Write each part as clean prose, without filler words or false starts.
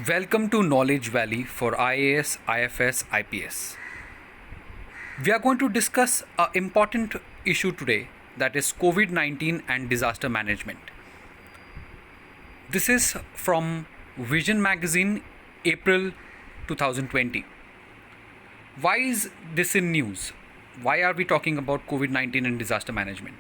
Welcome to Knowledge Valley for IAS, IFS, IPS. We are going to discuss an important issue today, that is COVID 19 and disaster management. This is from Vision Magazine, April 2020. Why is this in news? Why are we talking about COVID 19 and disaster management?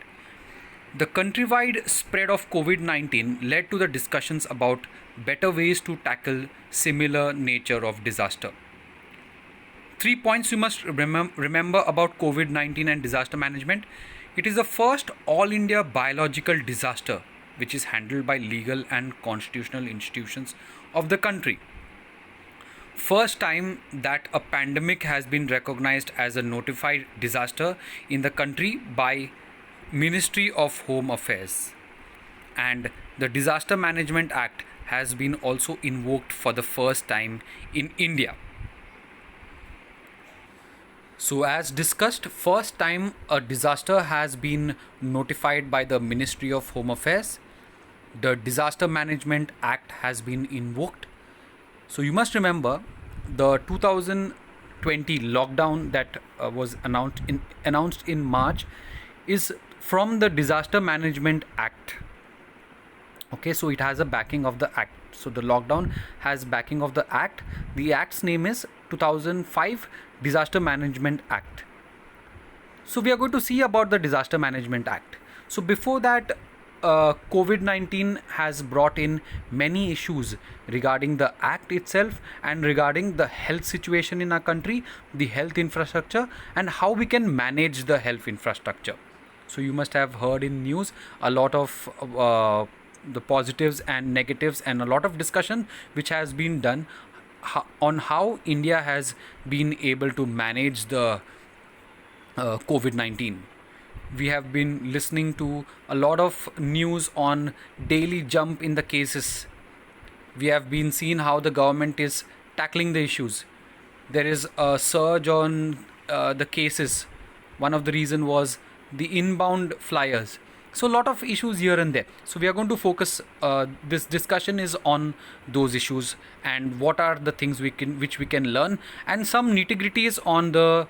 The countrywide spread of COVID 19 led to the discussions about better ways to tackle similar nature of disaster. 3 points you must remember about COVID 19 and disaster management. It is the first all India biological disaster which is handled by legal and constitutional institutions of the country. First time that a pandemic has been recognized as a notified disaster in the country by Ministry of Home Affairs, and the Disaster Management Act has been also invoked for the first time in India. So as discussed, first time a disaster has been notified by the Ministry of Home Affairs. The Disaster Management Act has been invoked. So you must remember the 2020 lockdown that was announced in March is from the Disaster Management Act. Okay, so it has a backing of the act. So the lockdown has backing of the act. The act's name is 2005 Disaster Management Act. So we are going to see about the Disaster Management Act. So before that, COVID-19 has brought in many issues regarding the act itself and regarding the health situation in our country, the health infrastructure, and how we can manage the health infrastructure. So you must have heard in news a lot of the positives and negatives, and a lot of discussion which has been done on how India has been able to manage the COVID-19. We have been listening to a lot of news on daily jump in the cases. We have been seeing how the government is tackling the issues. There is a surge on the cases. One of the reason was the inbound flyers. So a lot of issues here and there. So we are going to focus, this discussion is on those issues and what are the things which we can learn, and some nitty-gritties on the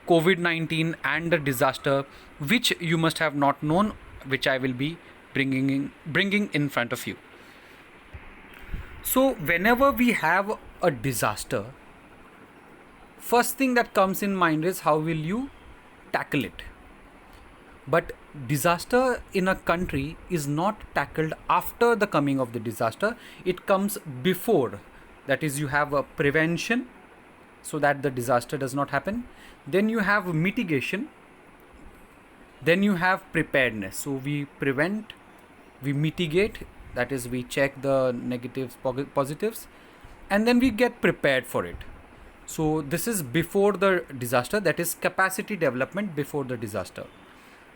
COVID-19 and the disaster which you must have not known, which I will be bringing in front of you. So whenever we have a disaster, first thing that comes in mind is how will you tackle it. But disaster in a country is not tackled after the coming of the disaster. It comes before. That is, you have a prevention so that the disaster does not happen. Then you have mitigation. Then you have preparedness. So we prevent, we mitigate, that is, we check the negatives, positives, and then we get prepared for it. So this is before the disaster, that is capacity development before the disaster.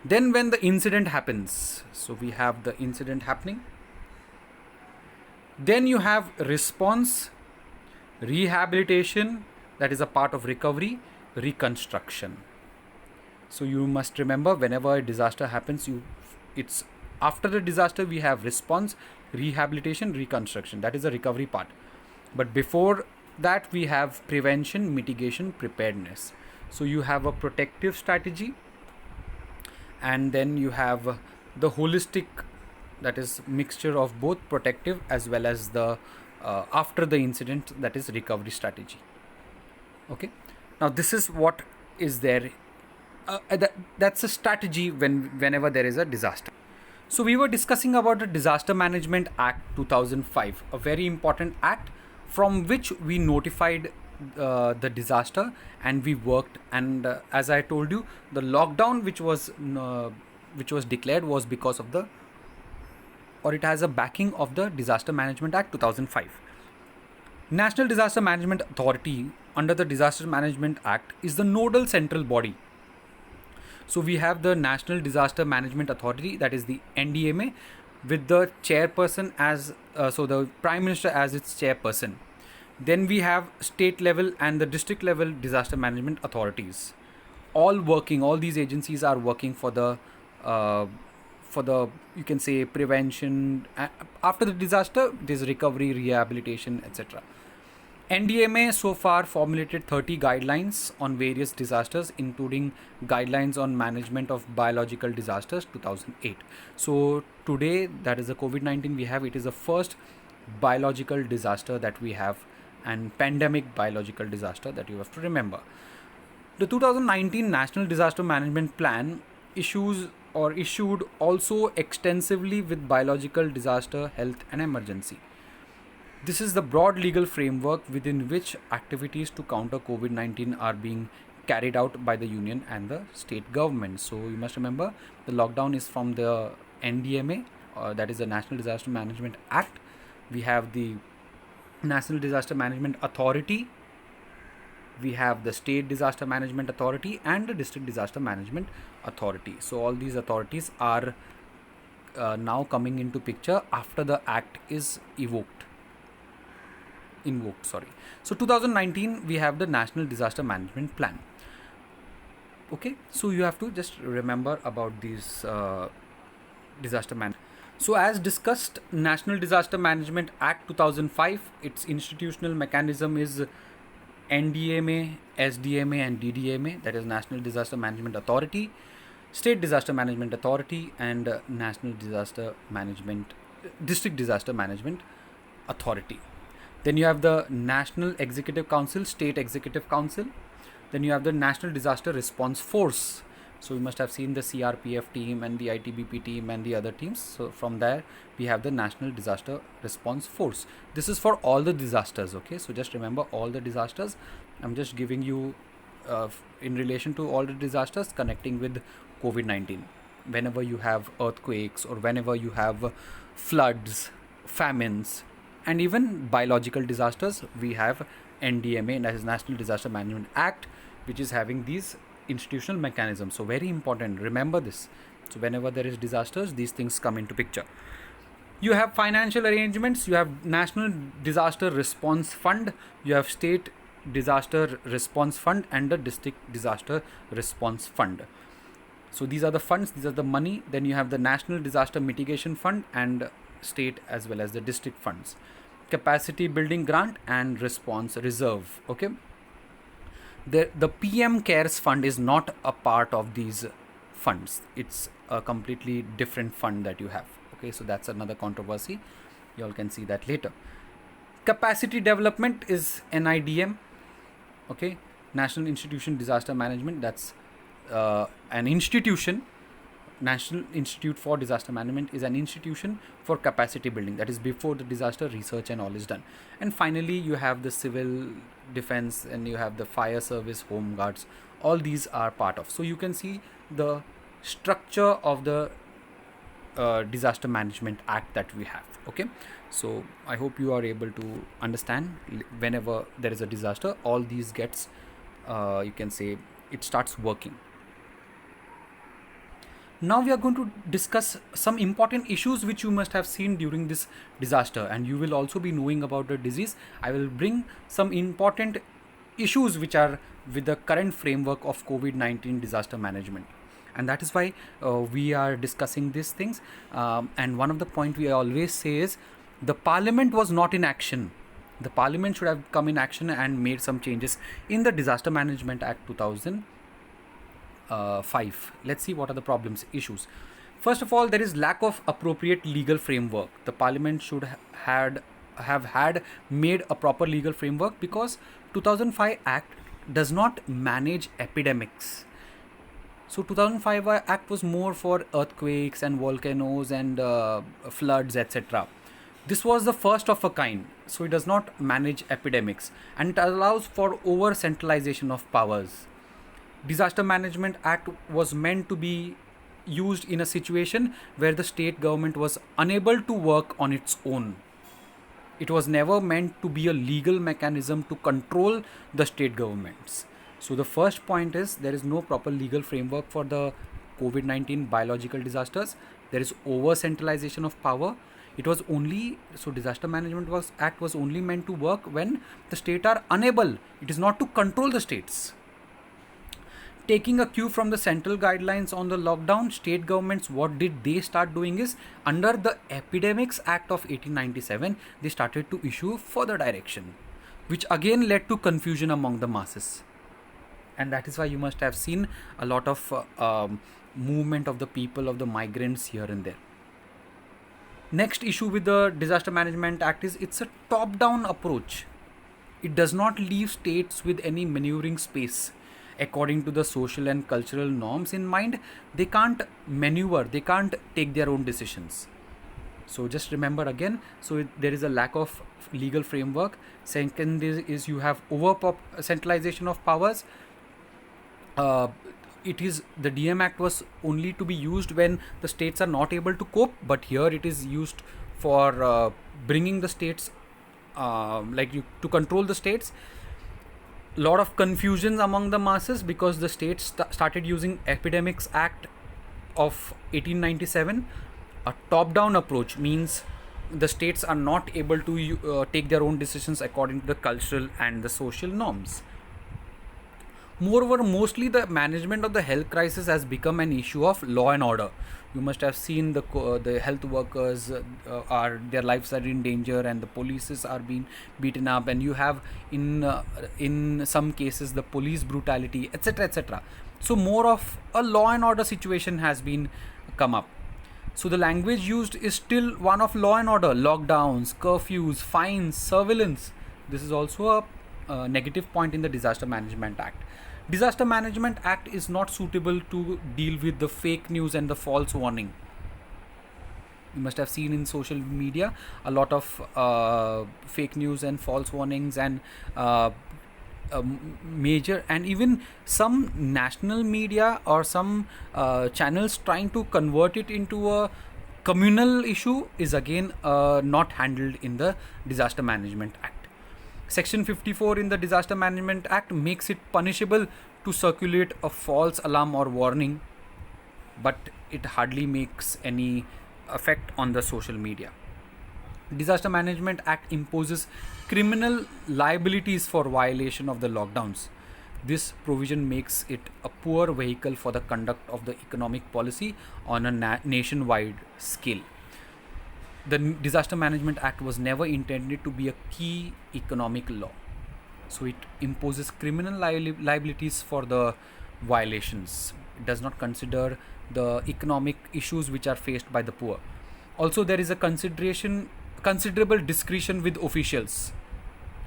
Then when the incident happens, so we have the incident happening. Then you have response, rehabilitation, that is a part of recovery, reconstruction. So you must remember, whenever a disaster happens, it's after the disaster we have response, rehabilitation, reconstruction. That is the recovery part. But before that we have prevention, mitigation, preparedness. So you have a protective strategy, and then you have the holistic, that is mixture of both protective as well as the after the incident, that is recovery strategy. Okay, now this is what is there. That's a strategy whenever there is a disaster. So we were discussing about the Disaster Management Act 2005, a very important act from which we notified the disaster and we worked, and as I told you, the lockdown which was declared was because of the, or it has a backing of the Disaster Management Act 2005. National Disaster Management Authority under the Disaster Management Act is the nodal central body. So we have the National Disaster Management Authority, that is the NDMA, with the chairperson as so the Prime Minister as its chairperson. Then we have state level and the district level disaster management authorities. All these agencies are working for for the, you can say, prevention. After the disaster, it is recovery, rehabilitation, etc. NDMA so far formulated 30 guidelines on various disasters, including guidelines on management of biological disasters 2008. So today, that is the COVID-19 we have. It is the first biological disaster that we have, and pandemic biological disaster that you have to remember. The 2019 National Disaster Management Plan issued also extensively with biological disaster, health and emergency. This is the broad legal framework within which activities to counter COVID-19 are being carried out by the union and the state government. So you must remember, the lockdown is from the NDMA, that is the National Disaster Management Act. We have the National Disaster Management Authority, we have the State Disaster Management Authority and the District Disaster Management Authority. So all these authorities are now coming into picture after the act is invoked. So 2019 we have the National Disaster Management Plan. Okay, so you have to just remember about these disaster management. So as discussed, National Disaster Management Act 2005, its institutional mechanism is NDMA, SDMA and DDMA, that is National Disaster Management Authority, State Disaster Management Authority and District Disaster Management Authority. Then you have the National Executive Council, State Executive Council. Then you have the National Disaster Response Force. So you must have seen the CRPF team and the ITBP team and the other teams. So from there we have the National Disaster Response Force. This is for all the disasters. Okay, so just remember all the disasters. I'm just giving you in relation to all the disasters connecting with COVID-19. Whenever you have earthquakes or whenever you have floods, famines, and even biological disasters, we have NDMA, that is National Disaster Management Act, which is having these institutional mechanisms. So very important, remember this. So whenever there is disasters, these things come into picture. You have financial arrangements, you have National Disaster Response Fund, you have State Disaster Response Fund and the District Disaster Response Fund. So these are the funds, these are the money. Then you have the National Disaster Mitigation Fund and state as well as the district funds, capacity building grant and response reserve. Okay, the PM Cares Fund is not a part of these funds. It's a completely different fund that you have. Okay, so that's another controversy. You all can see that later. Capacity development is NIDM. Okay, National Institution Disaster Management. That's an institution. National Institute for Disaster Management is an institution for capacity building, that is before the disaster research and all is done. And finally you have the civil defense and you have the fire service, home guards, all these are part of. So you can see the structure of the Disaster Management Act that we have. Okay, so I hope you are able to understand. Whenever there is a disaster, all these gets you can say it starts working. Now we are going to discuss some important issues which you must have seen during this disaster, and you will also be knowing about the disease. I will bring some important issues which are with the current framework of COVID-19 disaster management, and that is why we are discussing these things. And one of the point we always say is the Parliament was not in action. The Parliament should have come in action and made some changes in the Disaster Management Act 2005. Let's see what are the problems, issues. First of all, there is lack of appropriate legal framework. The Parliament should have had made a proper legal framework, because 2005 Act does not manage epidemics. So 2005 Act was more for earthquakes and volcanoes and floods, etc. This was the first of a kind, so it does not manage epidemics, and it allows for over centralization of powers. Disaster Management Act was meant to be used in a situation where the state government was unable to work on its own. It was never meant to be a legal mechanism to control the state governments. So the first point is there is no proper legal framework for the COVID-19 biological disasters. There is over centralization of power. It was only, so Disaster Management Act was only meant to work when the state are unable. It is not to control the states. Taking a cue from the central guidelines on the lockdown, state governments, what did they start doing is, under the Epidemics Act of 1897, they started to issue further direction, which again led to confusion among the masses. And that is why you must have seen a lot of movement of the people, of the migrants here and there. Next issue with the Disaster Management Act is it's a top-down approach. It does not leave states with any maneuvering space. According to the social and cultural norms in mind, they can't maneuver, they can't take their own decisions. So just remember again, there is a lack of legal framework. Second is you have centralization of powers. It is the DM Act was only to be used when the states are not able to cope, but here it is used for bringing the states, to control the states. Lot of confusions among the masses because the states started using Epidemics Act of 1897. A top-down approach means the states are not able to take their own decisions according to the cultural and the social norms. Moreover, mostly the management of the health crisis has become an issue of law and order. You must have seen the health workers their lives are in danger, and the polices are being beaten up, and you have in some cases the police brutality, etc., etc. So more of a law and order situation has been come up. So the language used is still one of law and order: lockdowns, curfews, fines, surveillance. This is also a negative point in the Disaster Management Act. Disaster Management Act is not suitable to deal with the fake news and the false warning. You must have seen in social media a lot of fake news and false warnings, and major, and even some national media or some channels trying to convert it into a communal issue is again not handled in the Disaster Management Act. Section 54 in the Disaster Management Act makes it punishable to circulate a false alarm or warning, but it hardly makes any effect on the social media. Disaster Management Act imposes criminal liabilities for violation of the lockdowns. This provision makes it a poor vehicle for the conduct of the economic policy on a nationwide scale. The Disaster Management Act was never intended to be a key economic law. So it imposes criminal liabilities for the violations. It does not consider the economic issues which are faced by the poor. Also, there is a considerable discretion with officials.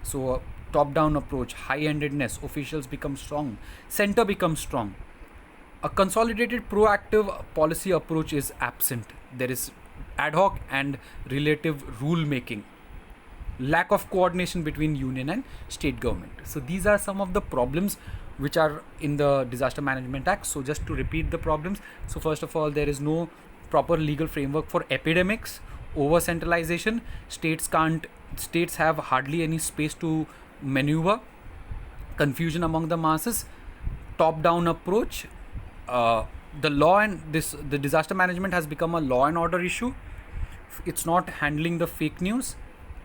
So a top-down approach, high-handedness, officials become strong, center becomes strong. A consolidated proactive policy approach is absent. There is ad hoc and relative rule making, lack of coordination between union and state government. So these are some of the problems which are in the Disaster Management Act. So just to repeat the problems, so first of all, there is no proper legal framework for epidemics, over centralization, states have hardly any space to maneuver, confusion among the masses, top down approach, the law and the disaster management has become a law and order issue. It's not handling the fake news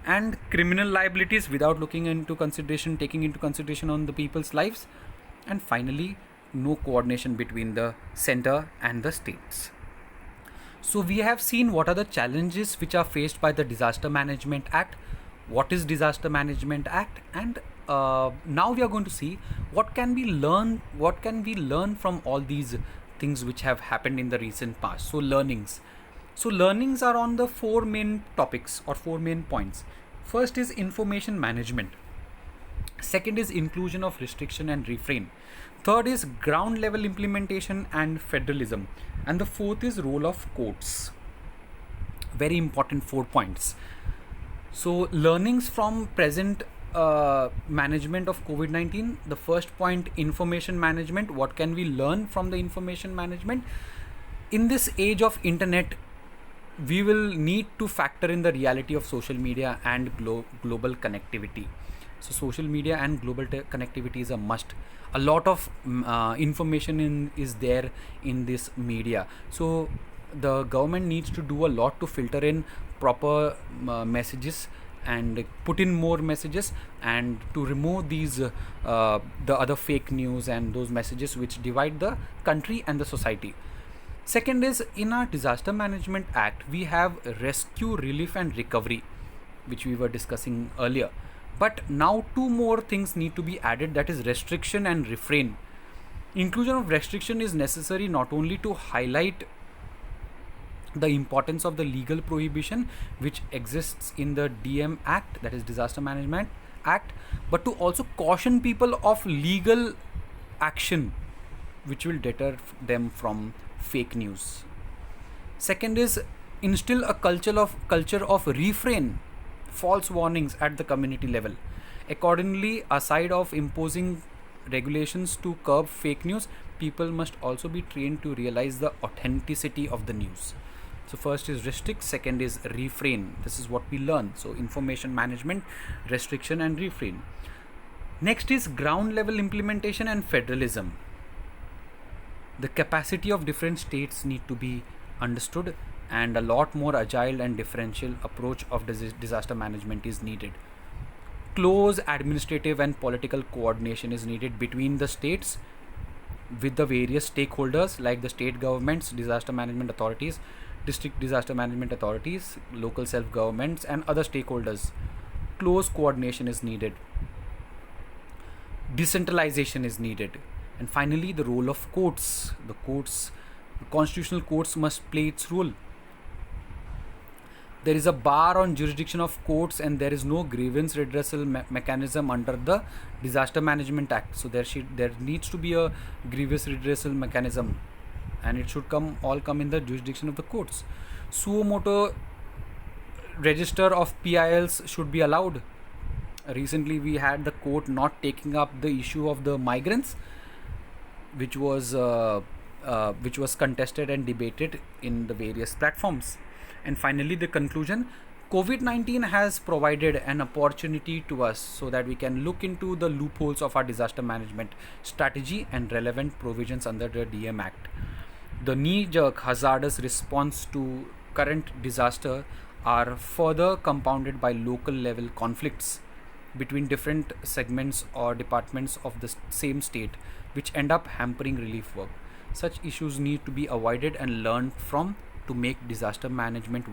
and criminal liabilities without taking into consideration on the people's lives. And finally, no coordination between the center and the states. So we have seen what are the challenges which are faced by the Disaster Management Act, what is Disaster Management Act, and now we are going to see what can we learn from all these things which have happened in the recent past. So learnings are on the four main topics or four main points. First is information management. Second is inclusion of restriction and refrain. Third is ground level implementation and federalism. And the fourth is role of courts. Very important 4 points. So learnings from present management of COVID-19. The first point, information management. What can we learn from the information management? In this age of internet, we will need to factor in the reality of social media and global connectivity. So social media and global connectivity is a must. A lot of information is there in this media. So the government needs to do a lot to filter in proper messages and put in more messages, and to remove these the other fake news and those messages which divide the country and the society. Second is, in our Disaster Management Act, we have rescue, relief and recovery, which we were discussing earlier. But now two more things need to be added, that is restriction and refrain. Inclusion of restriction is necessary not only to highlight the importance of the legal prohibition which exists in the DM Act, that is Disaster Management Act, but to also caution people of legal action which will deter them from fake news. Second is, instill a culture of refrain, false warnings at the community level. Accordingly, aside of imposing regulations to curb fake news, people must also be trained to realize the authenticity of the news. So first is restrict, second is refrain. This is what we learn. So information management, restriction and refrain. Next is ground level implementation and federalism. The capacity of different states need to be understood, and a lot more agile and differential approach of disaster management is needed. Close administrative and political coordination is needed between the states with the various stakeholders like the state governments, disaster management authorities, district disaster management authorities, local self-governments and other stakeholders. Close coordination is needed. Decentralization is needed. And finally, the role of courts. The constitutional courts must play its role. There is a bar on jurisdiction of courts, and there is no grievance redressal mechanism under the Disaster Management Act. So there needs to be a grievance redressal mechanism, and it should all come in the jurisdiction of the courts. Suo motu register of PILs should be allowed. Recently, we had the court not taking up the issue of the migrants, which was contested and debated in the various platforms. And finally, the conclusion, COVID-19 has provided an opportunity to us so that we can look into the loopholes of our disaster management strategy and relevant provisions under the DM Act. The knee-jerk hazardous response to current disaster are further compounded by local level conflicts between different segments or departments of the same state, which end up hampering relief work. Such issues need to be avoided and learned from to make disaster management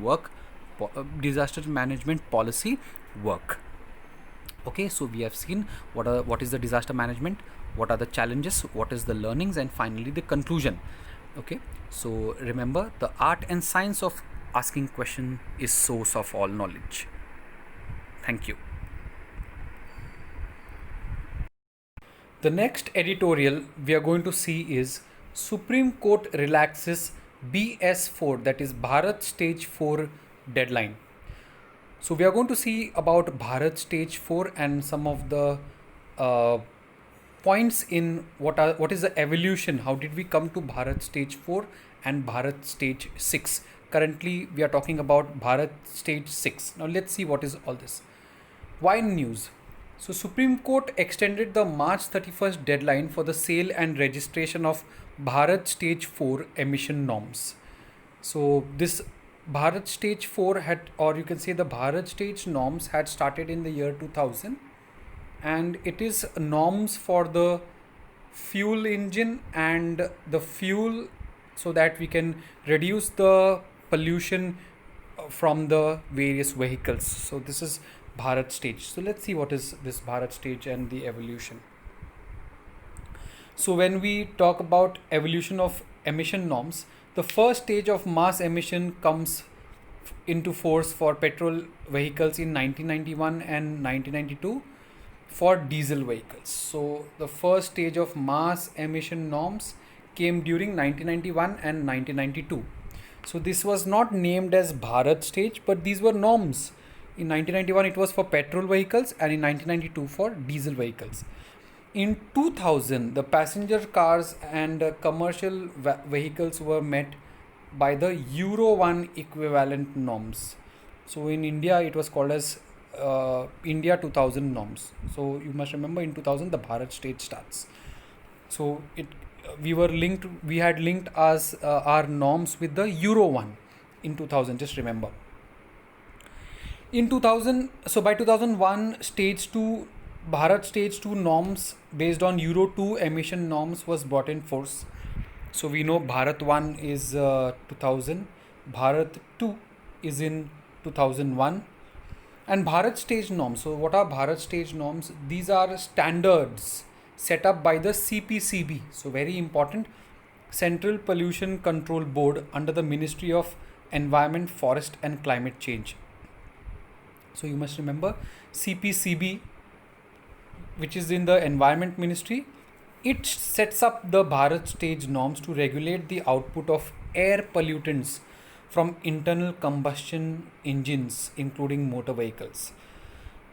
policy work. Okay, so we have seen what is the disaster management, what are the challenges, what is the learnings, and finally the conclusion. Okay, so remember, the art and science of asking question is source of all knowledge. Thank you. The next editorial we are going to see is Supreme Court relaxes BS4, that is Bharat Stage 4 deadline. So we are going to see about Bharat Stage 4 and some of the points in what is the evolution, how did we come to Bharat Stage 4 and Bharat Stage 6. Currently we are talking about Bharat Stage 6. Now let's see what is all this. Why news? So Supreme Court extended the March 31st deadline for the sale and registration of Bharat Stage 4 emission norms. So this Bharat Stage 4 had, or you can say the Bharat Stage norms had started in the year 2000, and it is norms for the fuel engine and the fuel, so that we can reduce the pollution from the various vehicles. So this is Bharat Stage. So let's see what is this Bharat Stage and the evolution. So when we talk about evolution of emission norms, the first stage of mass emission comes into force for petrol vehicles in 1991 and 1992 for diesel vehicles. So the first stage of mass emission norms came during 1991 and 1992. So this was not named as Bharat Stage, but these were norms. In 1991 it was for petrol vehicles, and in 1992 for diesel vehicles. In 2000, the passenger cars and commercial vehicles were met by the Euro 1 equivalent norms. So in India it was called as India 2000 norms. So you must remember, in 2000 the Bharat Stage starts. So we had linked our norms with the Euro 1 in 2000, just remember. In 2000, so by 2001, stage 2, Bharat stage 2 norms based on Euro 2 emission norms was brought in force. So we know Bharat 1 is 2000, Bharat 2 is in 2001, and Bharat stage norms. So what are Bharat stage norms? These are standards set up by the CPCB. So very important, Central Pollution Control Board under the Ministry of Environment, Forest and Climate Change. So you must remember CPCB, which is in the Environment Ministry. It sets up the Bharat stage norms to regulate the output of air pollutants from internal combustion engines, including motor vehicles.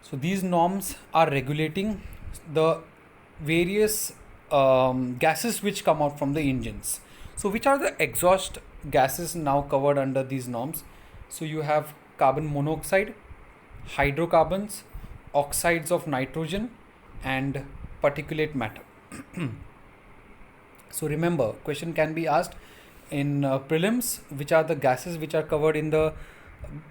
So these norms are regulating the various gases which come out from the engines. So which are the exhaust gases now covered under these norms? So you have carbon monoxide, hydrocarbons, oxides of nitrogen, and particulate matter. So remember, question can be asked in prelims, which are the gases which are covered in the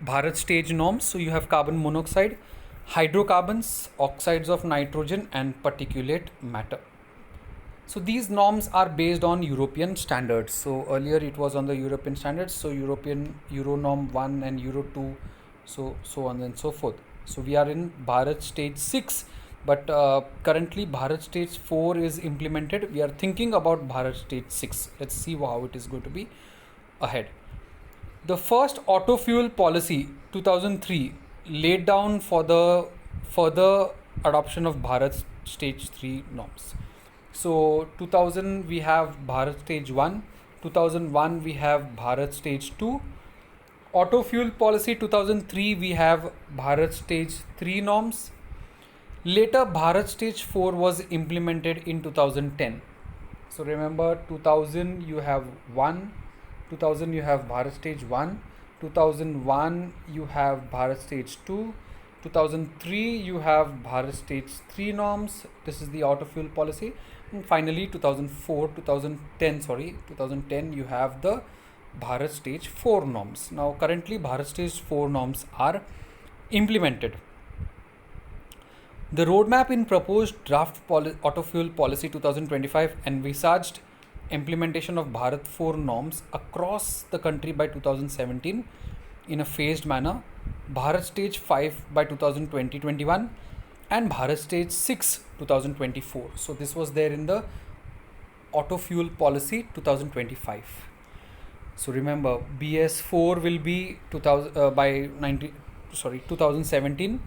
Bharat stage norms. So you have carbon monoxide, hydrocarbons, oxides of nitrogen, and particulate matter. So these norms are based on European standards. So earlier it was on the European standards. So European Euro norm 1 and Euro 2, so on and so forth. So we are in Bharat stage 6, but currently Bharat stage 4 is implemented. We are thinking about Bharat stage 6. Let's see how it is going to be ahead. The first auto fuel policy 2003 laid down for the further adoption of Bharat stage 3 norms. So 2000 we have Bharat stage 1, 2001 we have Bharat stage 2. Auto fuel policy 2003 we have Bharat stage 3 norms. Later Bharat stage 4 was implemented in 2010. So remember 2000 you have 1, 2000 you have Bharat stage 1, 2001 you have Bharat stage 2, 2003 you have Bharat stage 3 norms. This is the auto fuel policy. And finally 2010 you have the Bharat stage 4 norms. Now currently Bharat stage 4 norms are implemented. The roadmap in proposed draft auto fuel policy 2025 envisaged implementation of Bharat 4 norms across the country by 2017 in a phased manner, Bharat stage 5 by 2020-21 and Bharat stage 6 2024. So this was there in the auto fuel policy 2025. So remember BS4 will be 2017,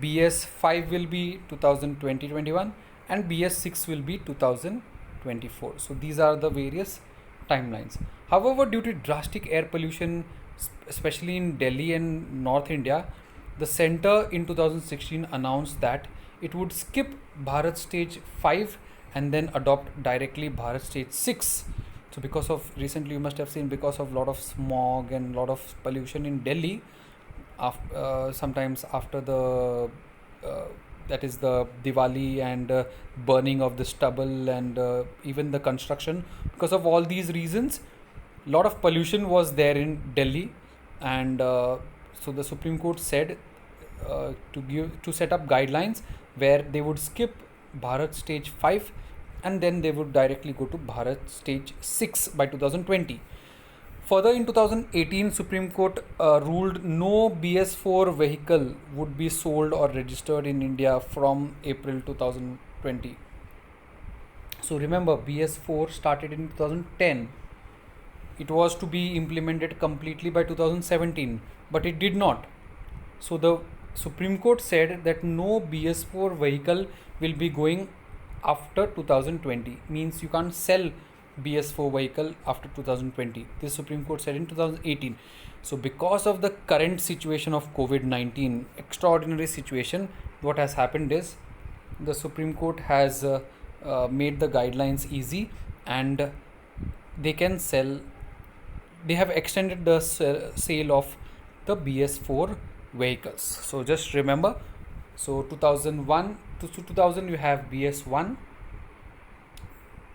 BS5 will be 2020-21 and BS6 will be 2024. So these are the various timelines. However, due to drastic air pollution, especially in Delhi and North India, the center in 2016 announced that it would skip Bharat stage 5 and then adopt directly Bharat stage 6. So because of recently you must have seen, because of lot of smog and lot of pollution in Delhi, sometimes after the that is the Diwali and burning of the stubble and even the construction, because of all these reasons lot of pollution was there in Delhi, and so the Supreme Court said to set up guidelines where they would skip Bharat stage 5 and then they would directly go to Bharat stage 6 by 2020. Further, in 2018, Supreme Court ruled no BS4 vehicle would be sold or registered in India from April 2020. So remember, BS4 started in 2010. It was to be implemented completely by 2017, but it did not. So the Supreme Court said that no BS4 vehicle will be going after 2020. Means you can't sell BS4 vehicle after 2020. This Supreme Court said in 2018. So because of the current situation of COVID-19, extraordinary situation, what has happened is the Supreme Court has made the guidelines easy, and they can sell. They have extended the sale of the BS4 vehicles. So just remember, so 2001 to 2000 you have BS1,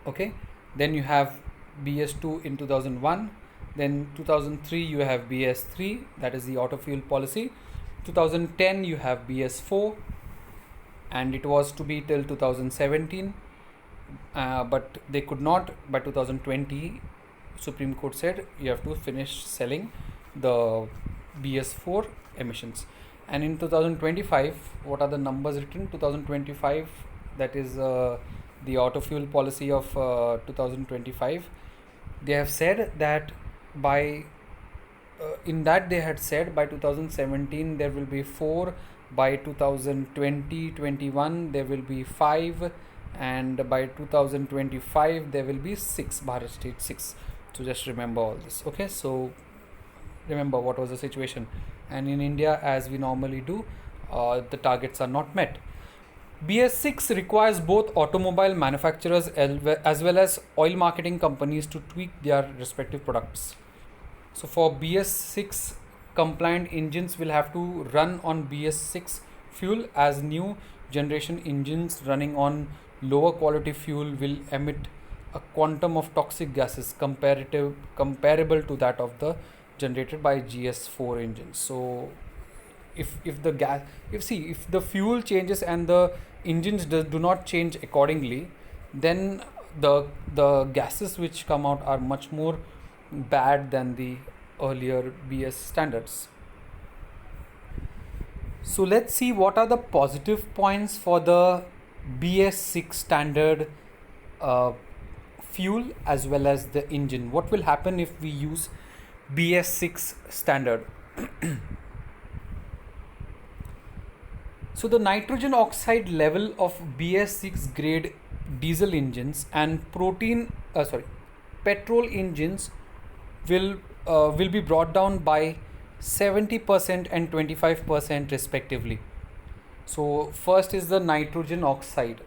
okay, then you have BS2 in 2001, then 2003 you have BS3, that is the auto fuel policy, 2010 you have BS4, and it was to be till 2017, but they could not. By 2020 Supreme Court said you have to finish selling the BS4 emissions. And in 2025, what are the numbers written? 2025, that is the auto fuel policy of 2025. They have said that by in that they had said by 2017 there will be 4, by 2020-21 there will be 5, and by 2025 there will be 6, Bharat Stage 6. So just remember all this. Okay, so remember what was the situation. And in India, as we normally do, the targets are not met. BS6 requires both automobile manufacturers as well as oil marketing companies to tweak their respective products. So for BS6 compliant engines will have to run on BS6 fuel, as new generation engines running on lower quality fuel will emit a quantum of toxic gases comparable to that of the generated by GS4 engines. So if the fuel changes and the engines do not change accordingly, then the gases which come out are much more bad than the earlier BS standards. So let's see what are the positive points for the BS6 standard fuel as well as the engine. What will happen if we use BS6 standard? So the nitrogen oxide level of BS6 grade diesel engines and petrol engines will be brought down by 70% and 25% respectively. So first is the nitrogen oxide.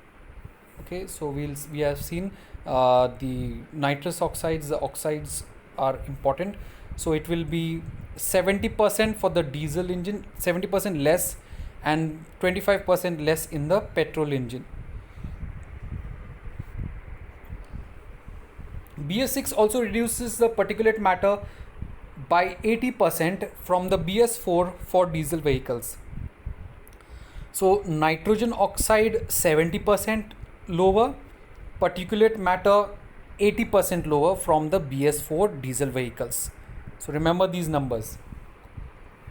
Okay, so we have seen the nitrous oxides. The oxides are important. So it will be 70% for the diesel engine, 70% less, and 25% less in the petrol engine. BS6 also reduces the particulate matter by 80% from the BS4 for diesel vehicles. So nitrogen oxide 70% lower, particulate matter 80% lower from the BS4 diesel vehicles. So remember these numbers.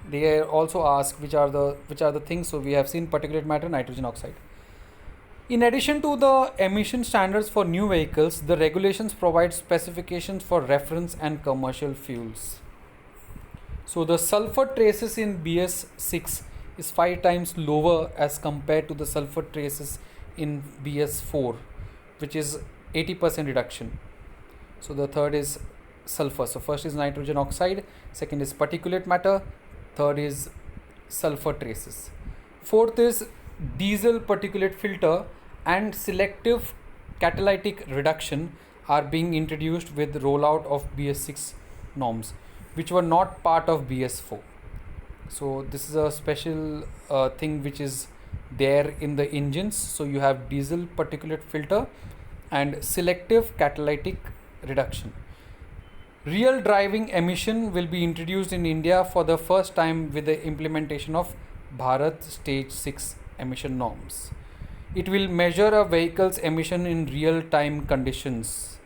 They also ask which are the things. So we have seen particulate matter, nitrogen oxide. In addition to the emission standards for new vehicles, the regulations provide specifications for reference and commercial fuels. So the sulfur traces in BS6 is 5 times lower as compared to the sulfur traces in BS4, which is 80% reduction. So the third is sulfur. So first is nitrogen oxide, second is particulate matter, third is sulfur traces. Fourth is diesel particulate filter and selective catalytic reduction are being introduced with rollout of BS6 norms, which were not part of BS4. So this is a special thing which is there in the engines. So you have diesel particulate filter and selective catalytic reduction. Real driving emission will be introduced in India for the first time with the implementation of Bharat Stage 6 emission norms. It will measure a vehicle's emission in real time conditions.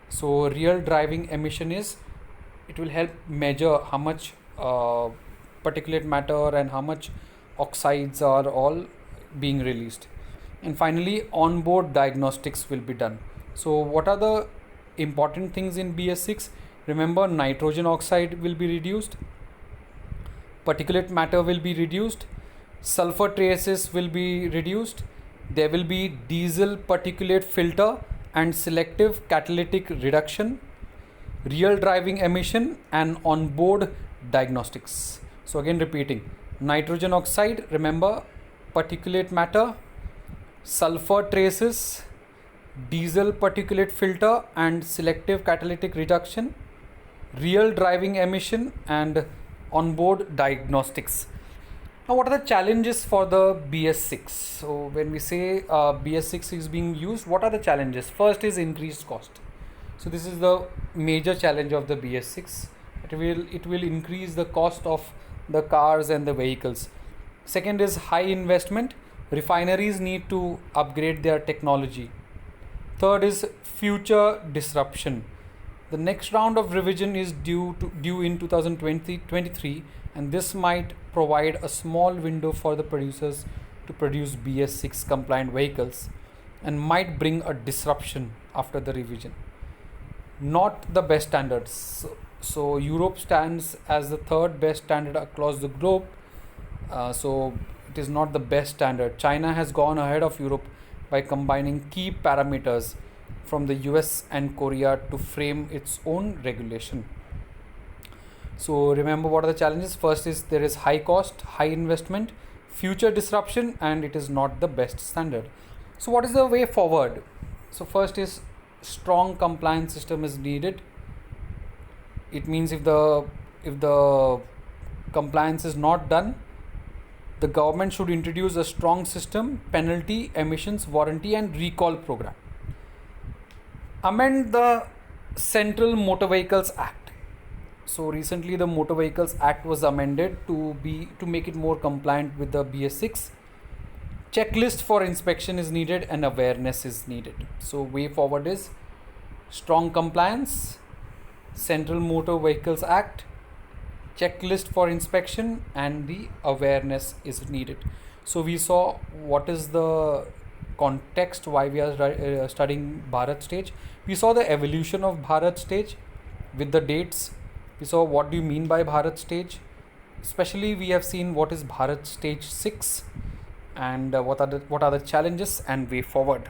So real driving emission it will help measure how much particulate matter and how much oxides are all being released. And finally, onboard diagnostics will be done. So what are the important things in BS6? Remember, nitrogen oxide will be reduced, particulate matter will be reduced, sulfur traces will be reduced, there will be diesel particulate filter and selective catalytic reduction, real driving emission, and onboard diagnostics. So again repeating, nitrogen oxide, remember, particulate matter, sulfur traces, diesel particulate filter and selective catalytic reduction, real driving emission, and onboard diagnostics. Now what are the challenges for the BS6? So when we say BS6 is being used, what are the challenges? First is increased cost. So this is the major challenge of the BS6. It will increase the cost of the cars and the vehicles. Second is high investment. Refineries need to upgrade their technology. Third is future disruption. The next round of revision is due in 2023, and this might provide a small window for the producers to produce BS6 compliant vehicles and might bring a disruption after the revision. Not the best standards. So Europe stands as the third best standard across the globe. So it is not the best standard. China has gone ahead of Europe by combining key parameters from the US and Korea to frame its own regulation. So remember, what are the challenges? First is there is high cost, high investment, future disruption, and it is not the best standard. So what is the way forward? So first is strong compliance system is needed. It means if the compliance is not done, the government should introduce a strong system, penalty, emissions, warranty, and recall program. Amend the Central Motor Vehicles Act. So recently the Motor Vehicles Act was amended to make it more compliant with the BS6. Checklist for inspection is needed and awareness is needed. So way forward is strong compliance, Central Motor Vehicles Act, checklist for inspection, and the awareness is needed. So we saw what is the context why we are studying Bharat Stage. We saw the evolution of Bharat Stage with the dates. We saw what do you mean by Bharat Stage. Especially we have seen what is Bharat Stage 6 and what are the challenges and way forward.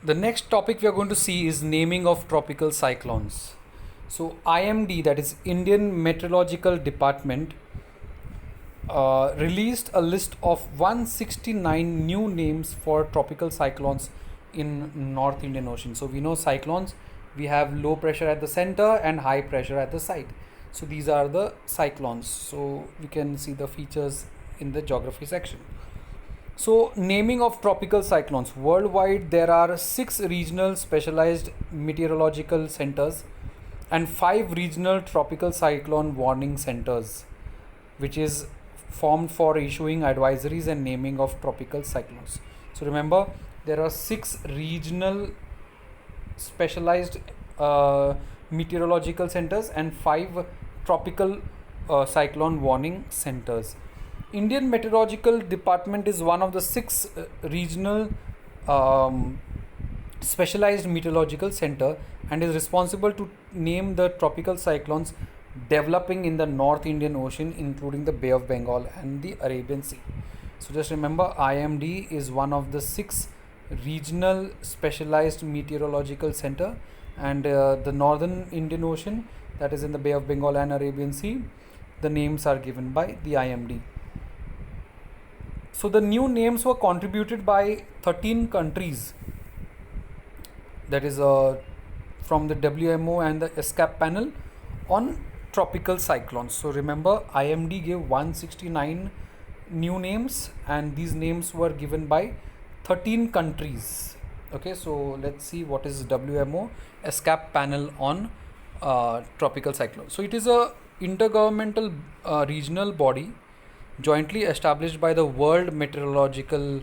The next topic we are going to see is naming of tropical cyclones. So IMD, that is Indian Meteorological Department, released a list of 169 new names for tropical cyclones in North Indian Ocean. So we know cyclones, we have low pressure at the center and high pressure at the side. So these are the cyclones. So we can see the features in the geography section. So naming of tropical cyclones. Worldwide there are 6 regional specialized meteorological centers and 5 regional tropical cyclone warning centers, which is formed for issuing advisories and naming of tropical cyclones. So remember, there are 6 regional specialized meteorological centers and 5 tropical cyclone warning centers. Indian Meteorological Department is one of the 6 regional specialized meteorological center and is responsible to name the tropical cyclones developing in the North Indian Ocean, including the Bay of Bengal and the Arabian Sea. So just remember, IMD is one of the 6 regional specialized meteorological center, and the Northern Indian Ocean, that is in the Bay of Bengal and Arabian Sea, the names are given by the IMD. So the new names were contributed by 13 countries, that is from the WMO and the ESCAP panel on tropical cyclones. So remember, IMD gave 169 new names and these names were given by 13 countries. Okay, so let's see what is WMO ESCAP panel on tropical cyclones. So it is a intergovernmental regional body jointly established by the World Meteorological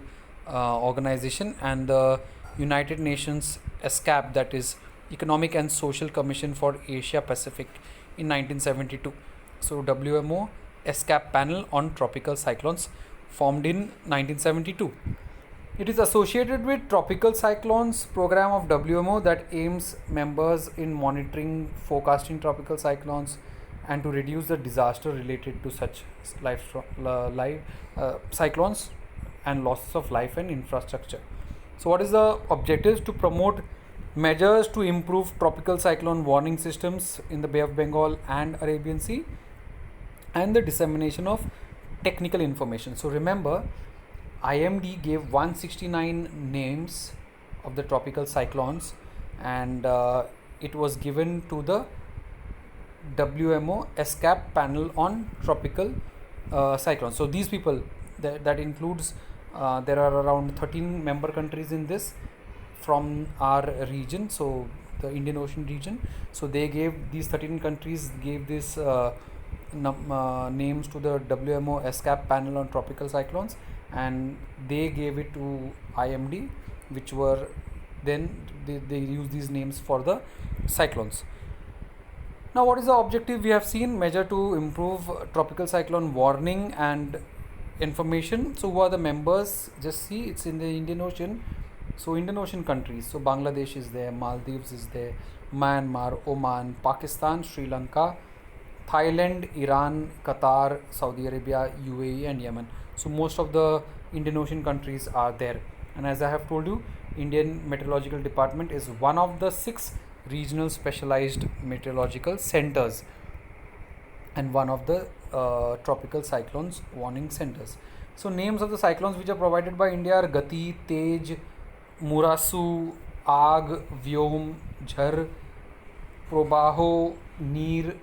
Organization and the United Nations ESCAP, that is Economic and Social Commission for Asia Pacific, in 1972. So WMO ESCAP panel on tropical cyclones formed in 1972. It is associated with Tropical Cyclones program of WMO that aims members in monitoring, forecasting tropical cyclones and to reduce the disaster related to such cyclones and losses of life and infrastructure. So what is the objectives? To promote measures to improve tropical cyclone warning systems in the Bay of Bengal and Arabian Sea and the dissemination of technical information. So remember, IMD gave 169 names of the tropical cyclones and it was given to the WMO ESCAP panel on tropical cyclones. So these people, that includes there are around 13 member countries in this from our region, so the Indian Ocean region. So they gave, these 13 countries gave this names to the WMO SCAP panel on tropical cyclones, and they gave it to IMD, which were then they use these names for the cyclones. Now, what is the objective? We have seen measure to improve tropical cyclone warning and information. So, who are the members? Just see, it's in the Indian Ocean. So, Indian Ocean countries. So, Bangladesh is there, Maldives is there, Myanmar, Oman, Pakistan, Sri Lanka, Thailand, Iran, Qatar, Saudi Arabia, UAE, and Yemen. So, most of the Indian Ocean countries are there. And as I have told you, Indian Meteorological Department is one of the 6 regional specialized meteorological centers and one of the tropical cyclones warning centers. So names of the cyclones which are provided by India are Gati, Tej, Murasu, Aag, Vyom, Jhar, Probaho, Neer,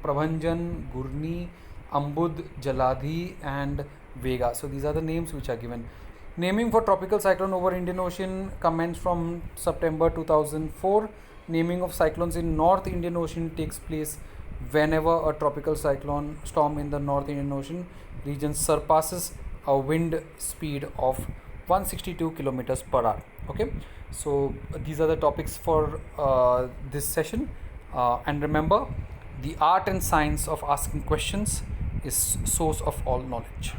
Prabhanjan, Gurni, Ambud, Jaladhi, and Vega. So these are the names which are given. Naming for tropical cyclone over Indian Ocean commenced from September 2004. Naming of cyclones in North Indian Ocean takes place whenever a tropical cyclone storm in the North Indian Ocean region surpasses a wind speed of 162 kilometers per hour. Okay, so these are the topics for this session, and remember, the art and science of asking questions is source of all knowledge.